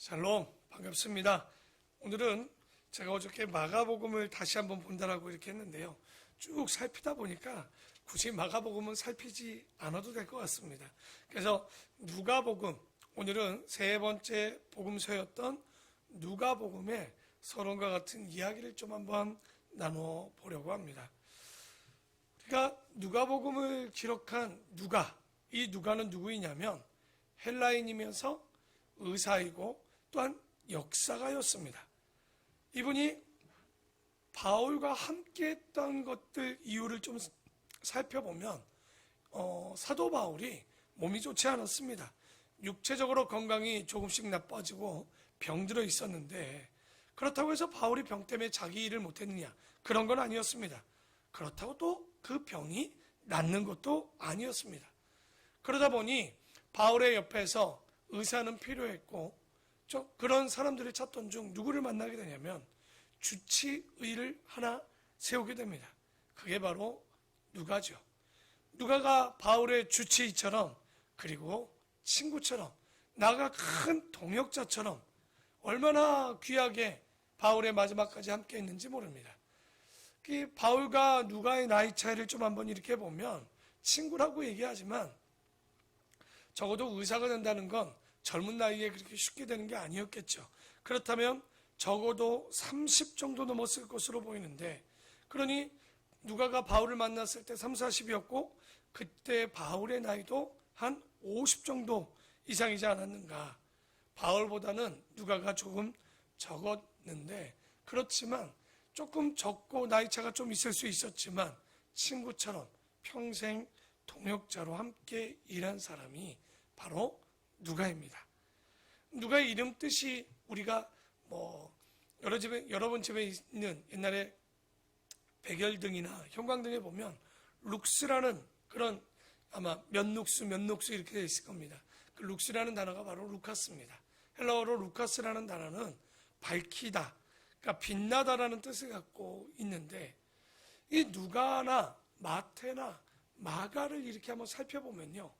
샬롬, 반갑습니다. 오늘은 제가 어저께 마가복음을 다시 한번 본다라고 이렇게 했는데요. 쭉 살피다 보니까 굳이 마가복음은 살피지 않아도 될 것 같습니다. 그래서 누가복음, 오늘은 세 번째 복음서였던 누가복음의 서론과 같은 이야기를 좀 한번 나눠보려고 합니다. 우리가 누가복음을 기록한 누가, 이 누가는 누구이냐면 헬라인이면서 의사이고 또한 역사가였습니다. 이분이 바울과 함께 했던 것들 이유를 좀 살펴보면 사도 바울이 몸이 좋지 않았습니다. 육체적으로 건강이 조금씩 나빠지고 병들어 있었는데 그렇다고 해서 바울이 병 때문에 자기 일을 못했느냐, 그런 건 아니었습니다. 그렇다고 또 그 병이 낫는 것도 아니었습니다. 그러다 보니 바울의 옆에서 의사는 필요했고 그런 사람들을 찾던 중 누구를 만나게 되냐면 주치의를 하나 세우게 됩니다. 그게 바로 누가죠. 누가가 바울의 주치의처럼, 그리고 친구처럼, 나가 큰 동역자처럼 얼마나 귀하게 바울의 마지막까지 함께 있는지 모릅니다. 바울과 누가의 나이 차이를 좀 한번 이렇게 보면 친구라고 얘기하지만 적어도 의사가 된다는 건 젊은 나이에 그렇게 쉽게 되는 게 아니었겠죠. 그렇다면 적어도 30 정도 넘었을 것으로 보이는데, 그러니 누가가 바울을 만났을 때 30, 40이었고 그때 바울의 나이도 한 50 정도 이상이지 않았는가. 바울보다는 누가가 조금 적었는데, 그렇지만 조금 적고 나이차가 좀 있을 수 있었지만 친구처럼 평생 동역자로 함께 일한 사람이 바로 누가입니다. 누가의 이름 뜻이 우리가 여러분 집에 있는 옛날에 백열등이나 형광등에 보면 룩스라는 그런, 아마 면룩스 이렇게 되어 있을 겁니다. 그 룩스라는 단어가 바로 루카스입니다. 헬라어로 루카스라는 단어는 밝히다, 그러니까 빛나다라는 뜻을 갖고 있는데, 이 누가나 마태나 마가를 이렇게 한번 살펴보면요,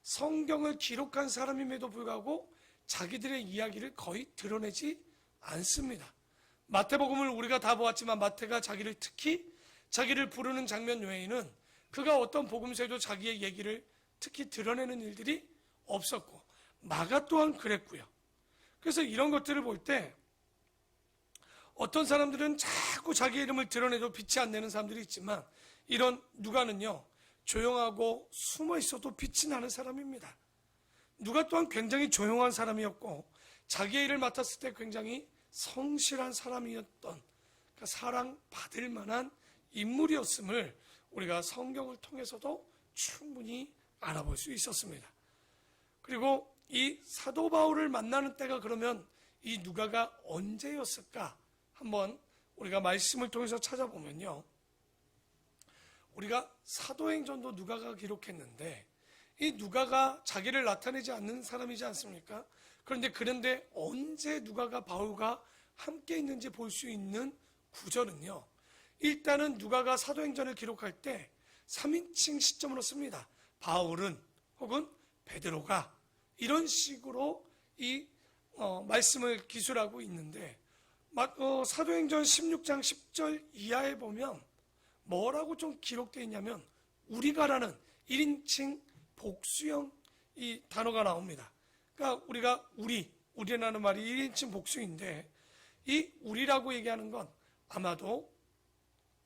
성경을 기록한 사람임에도 불구하고 자기들의 이야기를 거의 드러내지 않습니다. 마태복음을 우리가 다 보았지만 마태가 특히 자기를 부르는 장면 외에는 그가 어떤 복음서에도 자기의 얘기를 특히 드러내는 일들이 없었고, 마가 또한 그랬고요. 그래서 이런 것들을 볼 때 어떤 사람들은 자꾸 자기 이름을 드러내도 빛이 안 내는 사람들이 있지만, 이런 누가는요, 조용하고 숨어 있어도 빛이 나는 사람입니다. 누가 또한 굉장히 조용한 사람이었고 자기의 일을 맡았을 때 굉장히 성실한 사람이었던, 그러니까 사랑받을 만한 인물이었음을 우리가 성경을 통해서도 충분히 알아볼 수 있었습니다. 그리고 이 사도 바울을 만나는 때가 그러면 이 누가가 언제였을까? 한번 우리가 말씀을 통해서 찾아보면요, 우리가 사도행전도 누가가 기록했는데 이 누가가 자기를 나타내지 않는 사람이지 않습니까? 그런데 언제 누가가 바울과 함께 있는지 볼 수 있는 구절은요, 일단은 누가가 사도행전을 기록할 때 3인칭 시점으로 씁니다. 바울은, 혹은 베드로가, 이런 식으로 이 말씀을 기술하고 있는데, 사도행전 16장 10절 이하에 보면 뭐라고 좀 기록되어 있냐면 우리가라는 1인칭 복수형 이 단어가 나옵니다. 그러니까 우리가 우리라는 말이 1인칭 복수인데, 이 우리라고 얘기하는 건 아마도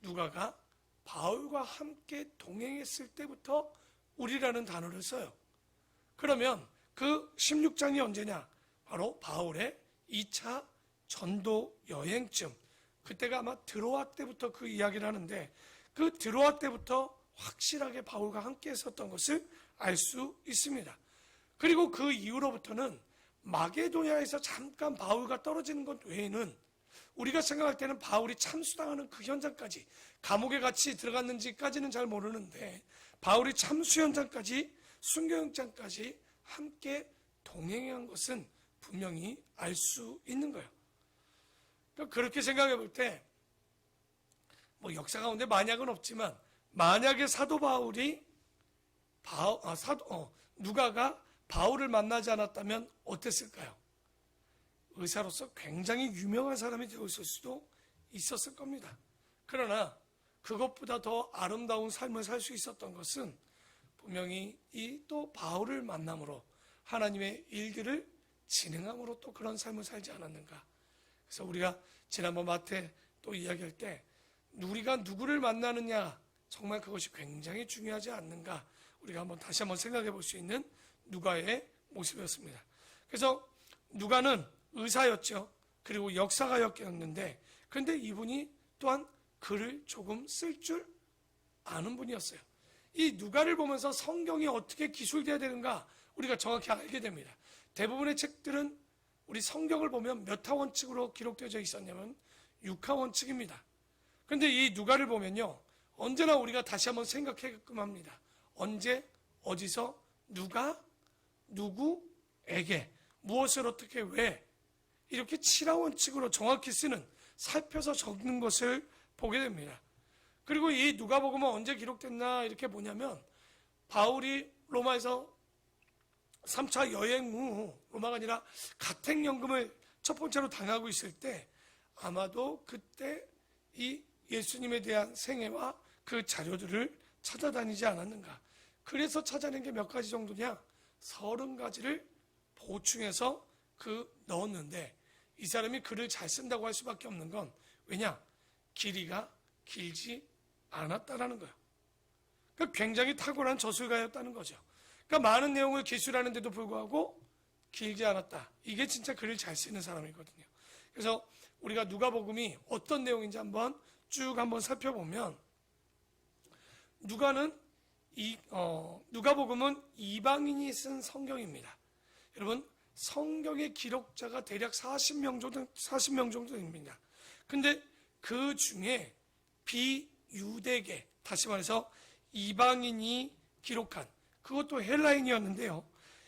누가가 바울과 함께 동행했을 때부터 우리라는 단어를 써요. 그러면 그 16장이 언제냐? 바로 바울의 2차 전도 여행쯤, 그때가 아마 드로아 때부터 그 이야기를 하는데, 그 드로아 때부터 확실하게 바울과 함께 했었던 것을 알 수 있습니다. 그리고 그 이후로부터는 마게도냐에서 잠깐 바울과 떨어지는 것 외에는 우리가 생각할 때는 바울이 참수당하는 그 현장까지, 감옥에 같이 들어갔는지까지는 잘 모르는데 바울이 참수 현장까지, 순교영장까지 함께 동행한 것은 분명히 알 수 있는 거예요. 그렇게 생각해 볼 때 역사 가운데 만약은 없지만, 만약에 사도 바울이 누가가 바울을 만나지 않았다면 어땠을까요? 의사로서 굉장히 유명한 사람이 되었을 수도 있었을 겁니다. 그러나 그것보다 더 아름다운 삶을 살 수 있었던 것은 분명히 이 또 바울을 만남으로 하나님의 일들을 진행함으로 또 그런 삶을 살지 않았는가. 그래서 우리가 지난번 마태 또 이야기할 때 우리가 누구를 만나느냐, 정말 그것이 굉장히 중요하지 않는가, 우리가 다시 한번 생각해 볼 수 있는 누가의 모습이었습니다. 그래서 누가는 의사였죠. 그리고 역사가였는데, 그런데 이분이 또한 글을 조금 쓸 줄 아는 분이었어요. 이 누가를 보면서 성경이 어떻게 기술되어야 되는가 우리가 정확히 알게 됩니다. 대부분의 책들은 우리 성경을 보면 몇 하 원칙으로 기록되어져 있었냐면 6하 원칙입니다. 그런데 이 누가를 보면요, 언제나 우리가 다시 한번 생각하게끔 합니다. 언제, 어디서, 누가, 누구에게, 무엇을 어떻게, 왜, 이렇게 7하 원칙으로 정확히 쓰는, 살펴서 적는 것을 보게 됩니다. 그리고 이 누가복음은 언제 기록됐나 이렇게 보냐면, 바울이 로마에서 3차 여행 후, 로마가 아니라 가택연금을 첫 번째로 당하고 있을 때 아마도 그때 이 예수님에 대한 생애와 그 자료들을 찾아다니지 않았는가. 그래서 찾아낸 게 몇 가지 정도냐, 30가지를 보충해서 넣었는데, 이 사람이 글을 잘 쓴다고 할 수밖에 없는 건 왜냐, 길이가 길지 않았다라는 거예요. 그러니까 굉장히 탁월한 저술가였다는 거죠. 그러니까 많은 내용을 기술하는데도 불구하고 길지 않았다. 이게 진짜 글을 잘 쓰는 사람이거든요. 그래서 우리가 누가복음이 어떤 내용인지 쭉 한번 살펴보면, 누가복음은 이방인이 쓴 성경입니다. 여러분, 성경의 기록자가 대략 40명 정도 됩니다. 근데 그 중에 비유대계, 다시 말해서 이방인이 기록한, 그것도 헬라인이었는데요.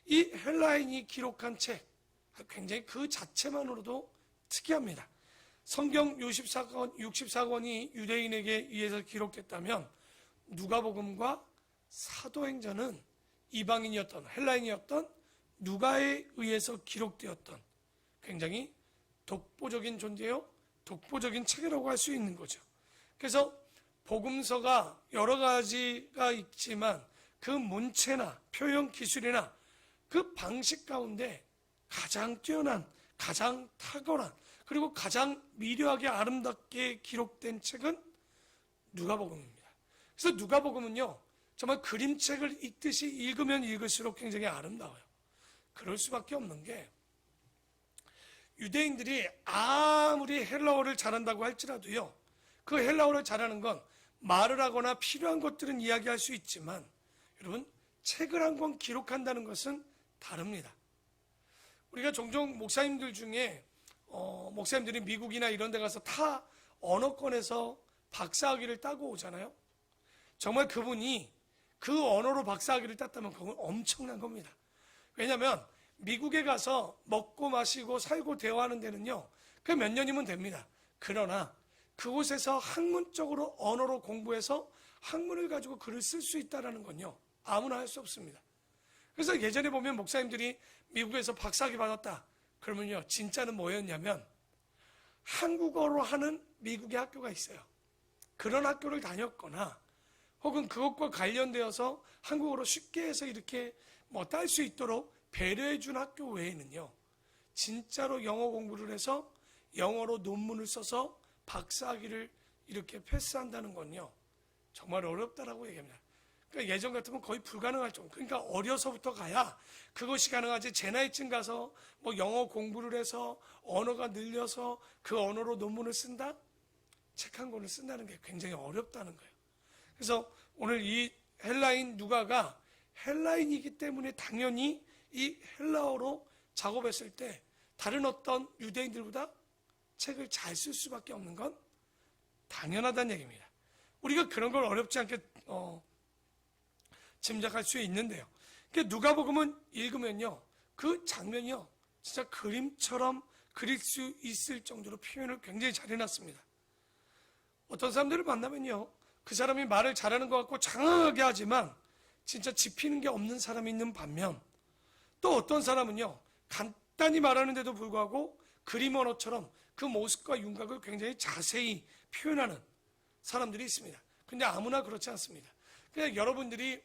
이 헬라인이 기록한 책, 굉장히 그 자체만으로도 특이합니다. 성경 64권이 유대인에게 의해서 기록됐다면, 누가복음과 사도행전은 이방인이었던, 헬라인이었던 누가에 의해서 기록되었던 굉장히 독보적인 존재요, 독보적인 책이라고 할 수 있는 거죠. 그래서 복음서가 여러 가지가 있지만 그 문체나 표현 기술이나 그 방식 가운데 가장 뛰어난, 가장 탁월한, 그리고 가장 미려하게 아름답게 기록된 책은 누가복음입니다. 그래서 누가복음은요, 정말 그림책을 읽듯이 읽으면 읽을수록 굉장히 아름다워요. 그럴 수밖에 없는 게, 유대인들이 아무리 헬라어를 잘한다고 할지라도요, 그 헬라어를 잘하는 건 말을 하거나 필요한 것들은 이야기할 수 있지만, 여러분, 책을 한 권 기록한다는 것은 다릅니다. 우리가 종종 목사님들 중에 목사님들이 미국이나 이런 데 가서 타 언어권에서 박사학위를 따고 오잖아요. 정말 그분이 그 언어로 박사학위를 땄다면 그건 엄청난 겁니다. 왜냐하면 미국에 가서 먹고 마시고 살고 대화하는 데는요, 그 몇 년이면 됩니다. 그러나 그곳에서 학문적으로 언어로 공부해서 학문을 가지고 글을 쓸 수 있다는 건요, 아무나 할 수 없습니다. 그래서 예전에 보면 목사님들이 미국에서 박사학위 받았다 그러면요, 진짜는 뭐였냐면 한국어로 하는 미국의 학교가 있어요. 그런 학교를 다녔거나 혹은 그것과 관련되어서 한국어로 쉽게 해서 이렇게 딸 수 있도록 배려해 준 학교 외에는요, 진짜로 영어 공부를 해서 영어로 논문을 써서 박사학위를 이렇게 패스한다는 건요, 정말 어렵다라고 얘기합니다. 그러니까 예전 같으면 거의 불가능할 정도. 그러니까 어려서부터 가야 그것이 가능하지, 제 나이쯤 가서 영어 공부를 해서 언어가 늘려서 그 언어로 논문을 쓴다? 책 한 권을 쓴다는 게 굉장히 어렵다는 거예요. 그래서 오늘 이 헬라인 누가가 헬라인이기 때문에 당연히 이 헬라어로 작업했을 때 다른 어떤 유대인들보다 책을 잘 쓸 수밖에 없는 건 당연하다는 얘기입니다. 우리가 그런 걸 어렵지 않게 짐작할 수 있는데요. 누가복음은 읽으면요, 그 장면이요, 진짜 그림처럼 그릴 수 있을 정도로 표현을 굉장히 잘 해놨습니다. 어떤 사람들을 만나면요, 그 사람이 말을 잘하는 것 같고 장황하게 하지만 진짜 짚히는 게 없는 사람이 있는 반면, 또 어떤 사람은요, 간단히 말하는데도 불구하고 그림 언어처럼 그 모습과 윤곽을 굉장히 자세히 표현하는 사람들이 있습니다. 근데 아무나 그렇지 않습니다. 그냥 여러분들이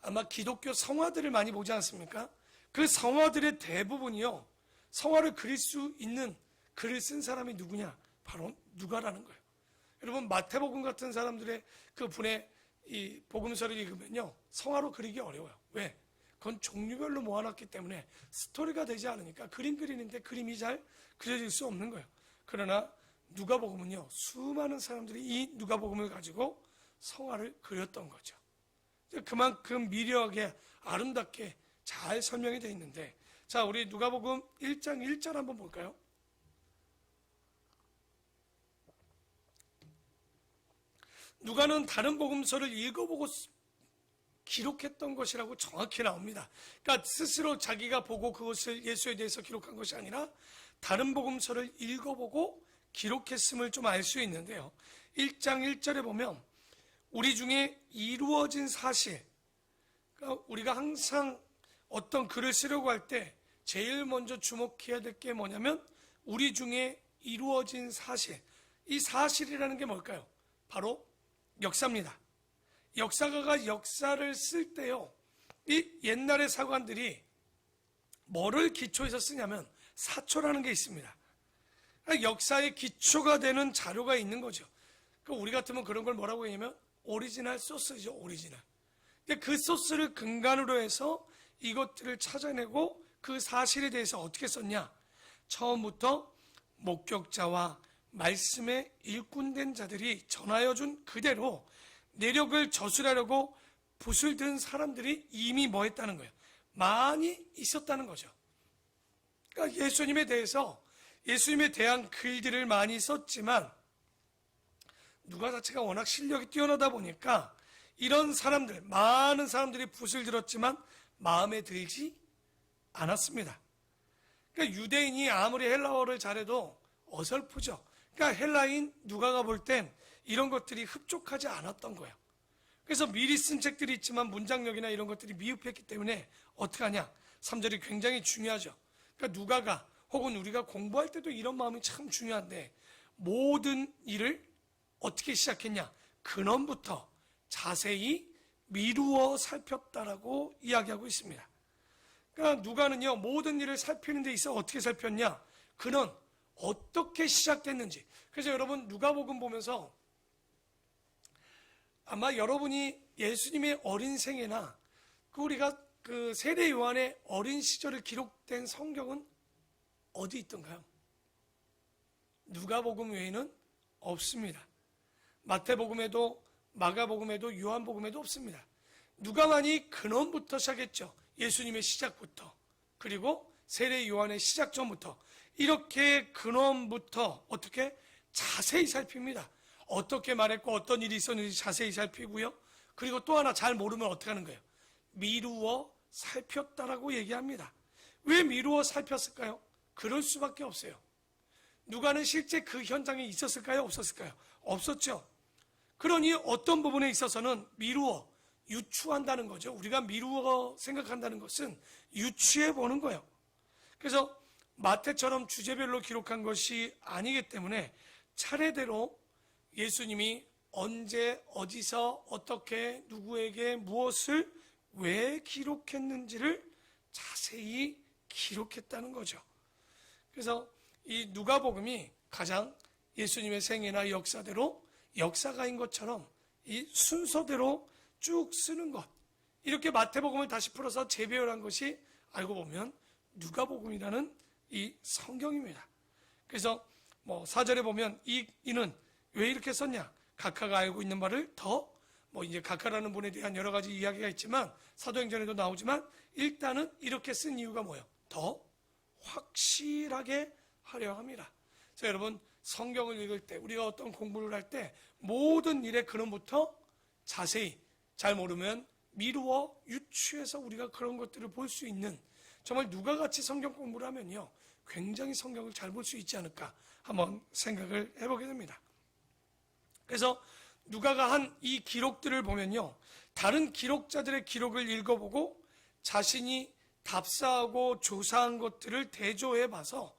아마 기독교 성화들을 많이 보지 않습니까? 그 성화들의 대부분이요, 성화를 그릴 수 있는 글을 쓴 사람이 누구냐? 바로 누가라는 거예요. 여러분, 마태복음 같은 사람들의 그 분의 이 복음서를 읽으면요, 성화로 그리기 어려워요. 왜? 그건 종류별로 모아놨기 때문에 스토리가 되지 않으니까 그림 그리는데 그림이 잘 그려질 수 없는 거예요. 그러나 누가복음은요, 수많은 사람들이 이 누가복음을 가지고 성화를 그렸던 거죠. 그만큼 미려하게 아름답게 잘 설명이 되어 있는데, 자, 우리 누가복음 1장 1절 한번 볼까요? 누가는 다른 복음서를 읽어보고 기록했던 것이라고 정확히 나옵니다. 그러니까 스스로 자기가 보고 그것을 예수에 대해서 기록한 것이 아니라 다른 복음서를 읽어보고 기록했음을 좀 알 수 있는데요. 1장 1절에 보면 우리 중에 이루어진 사실, 그러니까 우리가 항상 어떤 글을 쓰려고 할 때 제일 먼저 주목해야 될 게 뭐냐면 우리 중에 이루어진 사실. 이 사실이라는 게 뭘까요? 바로 역사입니다. 역사가가 역사를 쓸 때요, 이 옛날의 사관들이 뭐를 기초해서 쓰냐면 사초라는 게 있습니다. 그러니까 역사의 기초가 되는 자료가 있는 거죠. 그러니까 우리 같으면 그런 걸 뭐라고 하냐면 오리지널 소스죠, 오리지널. 그 소스를 근간으로 해서 이것들을 찾아내고 그 사실에 대해서 어떻게 썼냐? 처음부터 목격자와 말씀에 일꾼된 자들이 전하여 준 그대로 내력을 저술하려고 붓을 든 사람들이 이미 뭐 했다는 거예요? 많이 있었다는 거죠. 그러니까 예수님에 대한 글들을 많이 썼지만 누가 자체가 워낙 실력이 뛰어나다 보니까 이런 사람들, 많은 사람들이 붓을 들었지만 마음에 들지 않았습니다. 그러니까 유대인이 아무리 헬라어를 잘해도 어설프죠. 그러니까 헬라인 누가가 볼 땐 이런 것들이 흡족하지 않았던 거예요. 그래서 미리 쓴 책들이 있지만 문장력이나 이런 것들이 미흡했기 때문에 어떻게 하냐? 3절이 굉장히 중요하죠. 그러니까 누가가 혹은 우리가 공부할 때도 이런 마음이 참 중요한데 모든 일을 어떻게 시작했냐? 근원부터 자세히 미루어 살폈다라고 이야기하고 있습니다. 그러니까 누가는요, 모든 일을 살피는 데 있어 어떻게 살폈냐? 근원, 어떻게 시작됐는지. 그래서 여러분 누가복음 보면서 아마 여러분이 예수님의 어린 생애나 우리가 그 세례 요한의 어린 시절을 기록된 성경은 어디 있던가요? 누가복음 외에는 없습니다. 마태복음에도 마가복음에도 요한복음에도 없습니다. 누가만이 근원부터 시작했죠. 예수님의 시작부터, 그리고 세례 요한의 시작 전부터 이렇게 근원부터 어떻게 자세히 살핍니다. 어떻게 말했고 어떤 일이 있었는지 자세히 살피고요. 그리고 또 하나 잘 모르면 어떻게 하는 거예요? 미루어 살폈다라고 얘기합니다. 왜 미루어 살폈을까요? 그럴 수밖에 없어요. 누가는 실제 그 현장에 있었을까요? 없었을까요? 없었죠. 그러니 어떤 부분에 있어서는 미루어, 유추한다는 거죠. 우리가 미루어 생각한다는 것은 유추해 보는 거예요. 그래서 마태처럼 주제별로 기록한 것이 아니기 때문에 차례대로 예수님이 언제, 어디서, 어떻게, 누구에게, 무엇을, 왜 기록했는지를 자세히 기록했다는 거죠. 그래서 이 누가복음이 가장 예수님의 생애나 역사대로 역사가인 것처럼 이 순서대로 쭉 쓰는 것, 이렇게 마태복음을 다시 풀어서 재배열한 것이 알고 보면 누가복음이라는 이 성경입니다. 그래서 뭐 4절에 보면 이는 왜 이렇게 썼냐? 각하가 알고 있는 바를 더, 이제 각하라는 분에 대한 여러 가지 이야기가 있지만 사도행전에도 나오지만 일단은 이렇게 쓴 이유가 뭐예요? 더 확실하게 하려 함이라. 그래서 여러분 성경을 읽을 때, 우리가 어떤 공부를 할 때 모든 일의 근원부터 자세히, 잘 모르면 미루어 유추해서 우리가 그런 것들을 볼 수 있는, 정말 누가같이 성경 공부를 하면요 굉장히 성경을 잘 볼 수 있지 않을까 한번 생각을 해보게 됩니다. 그래서 누가가 한 이 기록들을 보면요, 다른 기록자들의 기록을 읽어보고 자신이 답사하고 조사한 것들을 대조해 봐서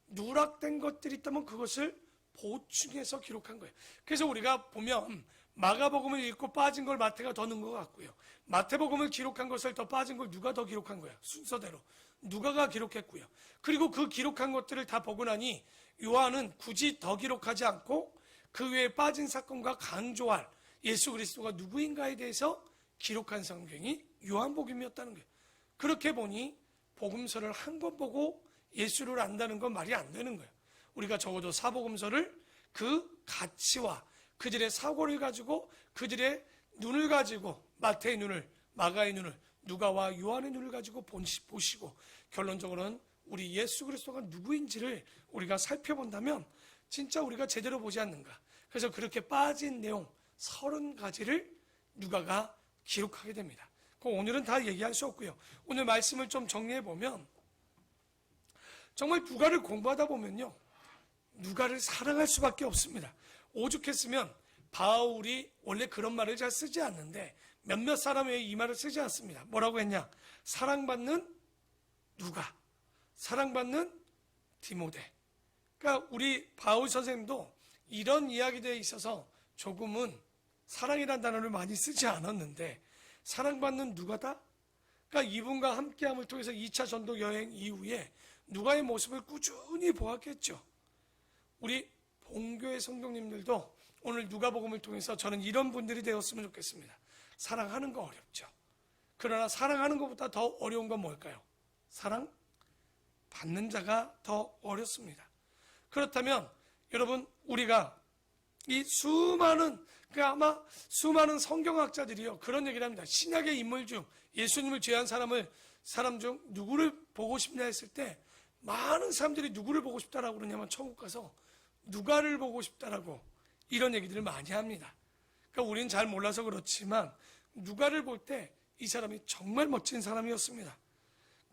누락된 것들이 있다면 그것을 보충해서 기록한 거예요. 그래서 우리가 보면 마가복음을 읽고 빠진 걸 마태가 더 넣은 것 같고요. 마태복음을 기록한 것을 더 빠진 걸 누가 더 기록한 거야? 순서대로. 누가가 기록했고요. 그리고 그 기록한 것들을 다 보고 나니 요한은 굳이 더 기록하지 않고 그 외에 빠진 사건과 강조할 예수 그리스도가 누구인가에 대해서 기록한 성경이 요한복음이었다는 거예요. 그렇게 보니 복음서를 한 권 보고 예수를 안다는 건 말이 안 되는 거예요. 우리가 적어도 사복음서를 그 가치와 그들의 사고를 가지고 그들의 눈을 가지고 마태의 눈을, 마가의 눈을, 누가와 요한의 눈을 가지고 보시고 결론적으로는 우리 예수 그리스도가 누구인지를 우리가 살펴본다면 진짜 우리가 제대로 보지 않는가. 그래서 그렇게 빠진 내용 30가지를 누가가 기록하게 됩니다. 오늘은 다 얘기할 수 없고요. 오늘 말씀을 좀 정리해 보면 정말 누가를 공부하다 보면요, 누가를 사랑할 수밖에 없습니다. 오죽했으면 바울이 원래 그런 말을 잘 쓰지 않는데 몇몇 사람의 이 말을 쓰지 않습니다. 뭐라고 했냐? 사랑받는 누가, 사랑받는 디모데. 그러니까 우리 바울 선생님도 이런 이야기들에 있어서 조금은 사랑이라는 단어를 많이 쓰지 않았는데 사랑받는 누가다? 그러니까 이분과 함께함을 통해서 2차 전도 여행 이후에 누가의 모습을 꾸준히 보았겠죠. 우리 본교의 성도님들도 오늘 누가복음을 통해서 저는 이런 분들이 되었으면 좋겠습니다. 사랑하는 거 어렵죠. 그러나 사랑하는 것보다 더 어려운 건 뭘까요? 사랑 받는 자가 더 어렵습니다. 그렇다면 여러분, 우리가 이 수많은, 아마 수많은 성경학자들이요 그런 얘기를 합니다. 신약의 인물 중 예수님을 제한 사람 중 누구를 보고 싶냐 했을 때 많은 사람들이 누구를 보고 싶다라고 그러냐면 천국 가서 누가를 보고 싶다라고 이런 얘기들을 많이 합니다. 그러니까 우리는 잘 몰라서 그렇지만 누가를 볼 때 이 사람이 정말 멋진 사람이었습니다.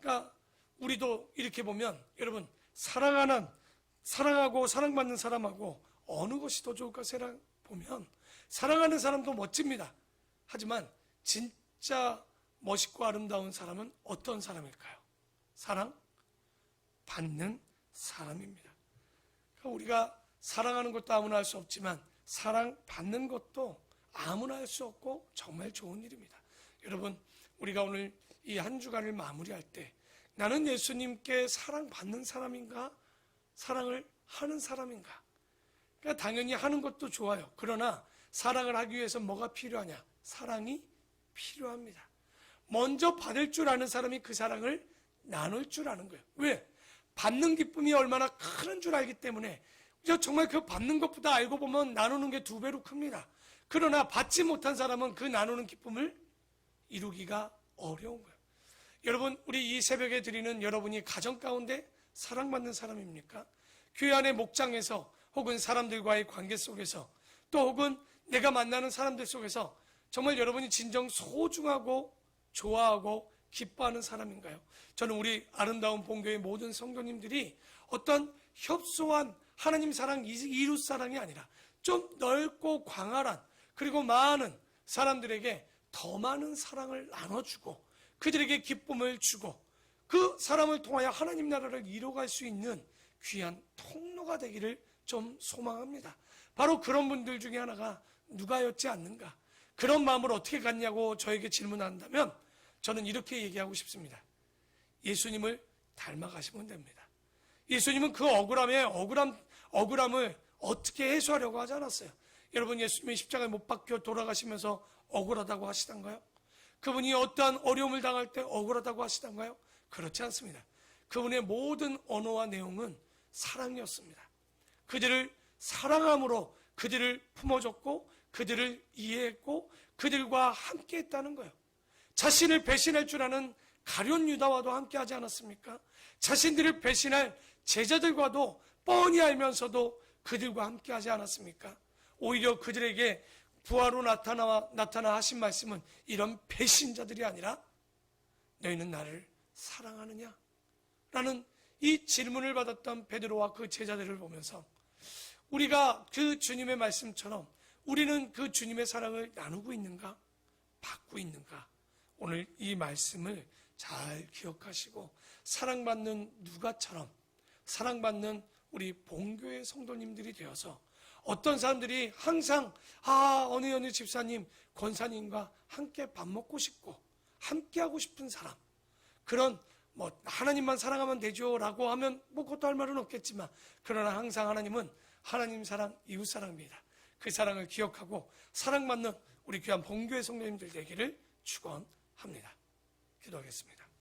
그러니까 우리도 이렇게 보면 여러분, 사랑하고 사랑받는 사람하고 어느 것이 더 좋을까 보면 사랑하는 사람도 멋집니다. 하지만 진짜 멋있고 아름다운 사람은 어떤 사람일까요? 사랑받는 사람입니다. 그러니까 우리가 사랑하는 것도 아무나 할 수 없지만 사랑받는 것도 아무나 할 수 없고 정말 좋은 일입니다. 여러분, 우리가 오늘 이 한 주간을 마무리할 때 나는 예수님께 사랑받는 사람인가? 사랑을 하는 사람인가? 그러니까 당연히 하는 것도 좋아요. 그러나 사랑을 하기 위해서 뭐가 필요하냐? 사랑이 필요합니다. 먼저 받을 줄 아는 사람이 그 사랑을 나눌 줄 아는 거예요. 왜? 받는 기쁨이 얼마나 큰 줄 알기 때문에 정말 그 받는 것보다 알고 보면 나누는 게 2배로 큽니다. 그러나 받지 못한 사람은 그 나누는 기쁨을 이루기가 어려운 거예요. 여러분, 우리 이 새벽에 드리는 여러분이 가정 가운데 사랑받는 사람입니까? 교회 안의 목장에서 혹은 사람들과의 관계 속에서 또 혹은 내가 만나는 사람들 속에서 정말 여러분이 진정 소중하고 좋아하고 기뻐하는 사람인가요? 저는 우리 아름다운 본교의 모든 성도님들이 어떤 협소한 하나님 사랑, 이웃 사랑이 아니라 좀 넓고 광활한 그리고 많은 사람들에게 더 많은 사랑을 나눠주고 그들에게 기쁨을 주고 그 사람을 통하여 하나님 나라를 이뤄갈 수 있는 귀한 통로가 되기를 좀 소망합니다. 바로 그런 분들 중에 하나가 누가였지 않는가? 그런 마음을 어떻게 갖냐고 저에게 질문한다면 저는 이렇게 얘기하고 싶습니다. 예수님을 닮아가시면 됩니다. 예수님은 그 억울함을 어떻게 해소하려고 하지 않았어요. 여러분, 예수님이 십자가에 못 박혀 돌아가시면서 억울하다고 하시던가요? 그분이 어떠한 어려움을 당할 때 억울하다고 하시던가요? 그렇지 않습니다. 그분의 모든 언어와 내용은 사랑이었습니다. 그들을 사랑함으로 그들을 품어줬고 그들을 이해했고 그들과 함께 했다는 거예요. 자신을 배신할 줄 아는 가룟 유다와도 함께 하지 않았습니까? 자신들을 배신할 제자들과도 뻔히 알면서도 그들과 함께 하지 않았습니까? 오히려 그들에게 부하로 나타나 하신 말씀은 이런 배신자들이 아니라 너희는 나를 사랑하느냐? 라는 이 질문을 받았던 베드로와 그 제자들을 보면서 우리가 그 주님의 말씀처럼 우리는 그 주님의 사랑을 나누고 있는가? 받고 있는가? 오늘 이 말씀을 잘 기억하시고 사랑받는 누가처럼 사랑받는 우리 본교의 성도님들이 되어서 어떤 사람들이 항상 어느 집사님, 권사님과 함께 밥 먹고 싶고 함께 하고 싶은 사람, 그런 하나님만 사랑하면 되죠라고 하면 그것도 할 말은 없겠지만, 그러나 항상 하나님은 하나님 사랑, 이웃 사랑입니다. 그 사랑을 기억하고 사랑받는 우리 귀한 본교의 성도님들 되기를 축원합니다. 기도하겠습니다.